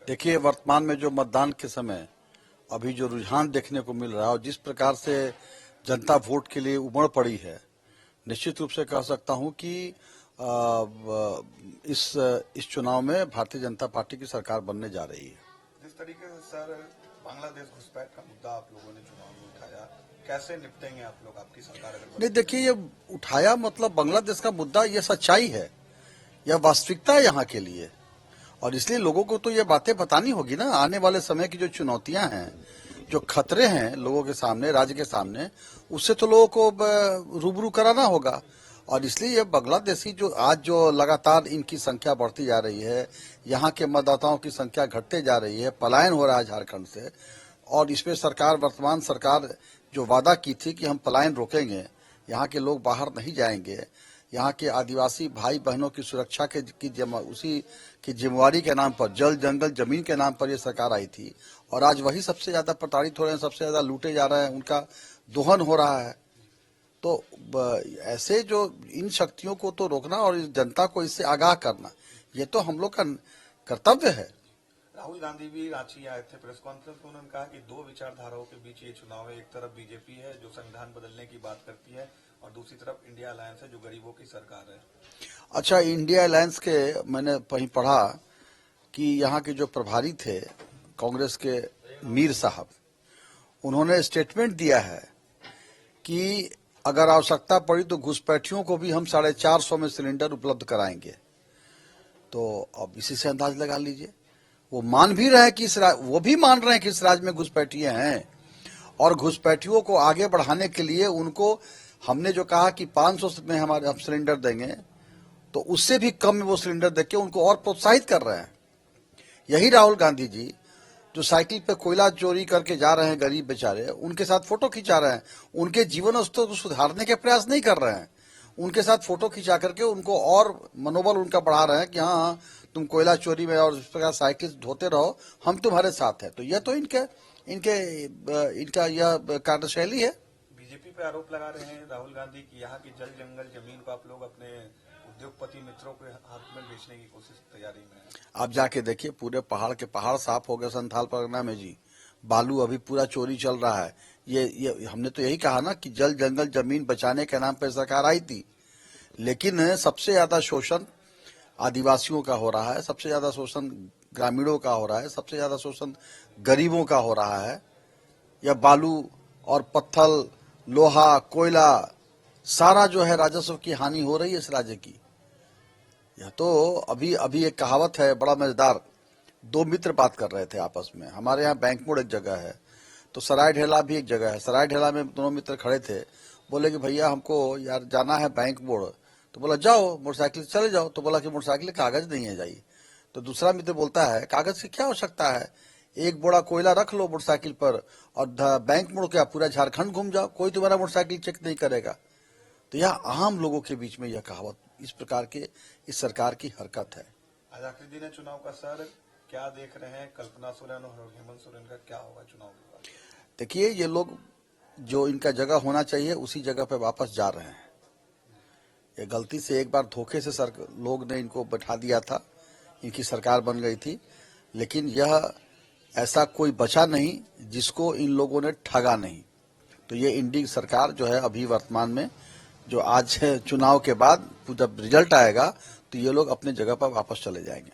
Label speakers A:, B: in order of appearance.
A: देखिए, वर्तमान में जो मतदान के समय अभी जो रुझान देखने को मिल रहा है और जिस प्रकार से जनता वोट के लिए उमड़ पड़ी है, निश्चित रूप से कह सकता हूं कि इस चुनाव में भारतीय जनता पार्टी की सरकार बनने जा रही है।
B: जिस तरीके से सर बांग्लादेश घुसपैठ का मुद्दा आप लोगों ने चुनाव में उठाया, कैसे निपटेंगे आप लोग, आपकी सरकार अगर
A: नहीं, देखिए, ये उठाया मतलब बांग्लादेश का मुद्दा, ये सच्चाई है, यह वास्तविकता है यहाँ के लिए, और इसलिए लोगों को तो ये बातें बतानी होगी ना। आने वाले समय की जो चुनौतियां हैं, जो खतरे हैं लोगों के सामने, राज्य के सामने, उससे तो लोगों को रूबरू कराना होगा। और इसलिए ये बांग्लादेशी जो लगातार इनकी संख्या बढ़ती जा रही है, यहाँ के मतदाताओं की संख्या घटते जा रही है, पलायन हो रहा है झारखंड से, और इसमें वर्तमान सरकार जो वादा की थी कि हम पलायन रोकेंगे, यहाँ के लोग बाहर नहीं जाएंगे, यहाँ के आदिवासी भाई बहनों की सुरक्षा उसी की जिम्मेवारी के नाम पर, जल जंगल जमीन के नाम पर ये सरकार आई थी, और आज वही सबसे ज्यादा प्रताड़ित हो रहे हैं, सबसे ज्यादा लूटे जा रहे हैं, उनका दोहन हो रहा है। तो ऐसे जो इन शक्तियों को तो रोकना और इस जनता को इससे आगाह करना, ये तो हम लोग का कर्तव्य है।
B: राहुल गांधी भी रांची आए थे प्रेस कॉन्फ्रेंस में, उन्होंने कहा कि दो विचारधाराओं के बीच ये चुनाव है। एक तरफ बीजेपी है जो संविधान बदलने की बात करती है, और दूसरी तरफ इंडिया अलायंस है जो गरीबों की सरकार है।
A: अच्छा, इंडिया अलायंस के मैंने कहीं पढ़ा कि यहाँ के जो प्रभारी थे कांग्रेस के मीर साहब, उन्होंने स्टेटमेंट दिया है कि अगर आवश्यकता पड़ी तो घुसपैठियों को भी हम 450 में सिलेंडर उपलब्ध कराएंगे। तो अब इसी से अंदाज लगा लीजिए, वो मान भी रहे हैं कि वो भी मान रहे हैं कि इस राज्य में घुसपैठिए हैं, और घुसपैठियों को आगे बढ़ाने के लिए उनको हमने जो कहा कि 500 में हम सिलेंडर देंगे, तो उससे भी कम में वो सिलेंडर देके उनको और प्रोत्साहित कर रहे हैं। यही राहुल गांधी जी जो साइकिल पे कोयला चोरी करके जा रहे हैं, गरीब बेचारे, उनके साथ फोटो खिंचा रहे हैं, उनके जीवन स्तर को सुधारने के प्रयास नहीं कर रहे हैं, उनके साथ फोटो खिंचा करके उनको और मनोबल उनका बढ़ा रहे हैं कि हाँ, तुम कोयला चोरी में और इस प्रकार साइकिल धोते रहो, हम तुम्हारे साथ हैं। तो यह तो इनका यह कार्यशैली है।
B: बीजेपी पे आरोप लगा रहे हैं राहुल गांधी की यहाँ की जल जंगल जमीन को आप लोग अपने उद्योगपति मित्रों के हाथ में बेचने की तैयारी में है।
A: आप जाके देखिए, पूरे पहाड़ के पहाड़ साफ हो गए संथाल परगना में जी, बालू अभी पूरा चोरी चल रहा है। ये हमने तो यही कहा ना कि जल जंगल जमीन बचाने के नाम पर सरकार आई थी, लेकिन सबसे ज्यादा शोषण आदिवासियों का हो रहा है, सबसे ज्यादा शोषण ग्रामीणों का हो रहा है, सबसे ज्यादा शोषण गरीबों का हो रहा है। यह बालू और पत्थर, लोहा, कोयला, सारा जो है राजस्व की हानि हो रही है इस राज्य की। यह तो अभी एक कहावत है बड़ा मजेदार, दो मित्र बात कर रहे थे आपस में। हमारे यहाँ बैंक मोड़ एक जगह है, तो सराय ढेला भी एक जगह है। सराय ढेला में दोनों मित्र खड़े थे, बोले कि भैया हमको यार जाना है बैंक मोड़। तो बोला जाओ, मोटरसाइकिल से चले जाओ। तो बोला कि मोटरसाइकिल कागज नहीं है, जाइए। तो दूसरा मित्र बोलता है कागज की क्या आवश्यकता है, एक बोरा कोयला रख लो मोटरसाइकिल पर और बैंक मोड़ क्या पूरा झारखंड घूम जाओ, कोई तुम्हारा मोटरसाइकिल चेक नहीं करेगा। तो यह आम लोगों के बीच में यह कहावत, इस प्रकार के इस सरकार की हरकत है।
B: आज आखिरी दिन है चुनाव का सर, क्या देख रहे हैं कल्पना सोरेन और हेमंत सोरेन का क्या होगा चुनाव के बाद?
A: देखिए, ये लोग जो इनका जगह होना चाहिए उसी जगह पे वापस जा रहे हैं। ये गलती से एक बार धोखे से लोग ने इनको बैठा दिया था, इनकी सरकार बन गई थी, लेकिन यह ऐसा कोई बचा नहीं जिसको इन लोगों ने ठगा नहीं। तो ये इंडी सरकार जो है अभी वर्तमान में, जो आज चुनाव के बाद जब रिजल्ट आएगा तो ये लोग अपने जगह पर वापस चले जाएंगे।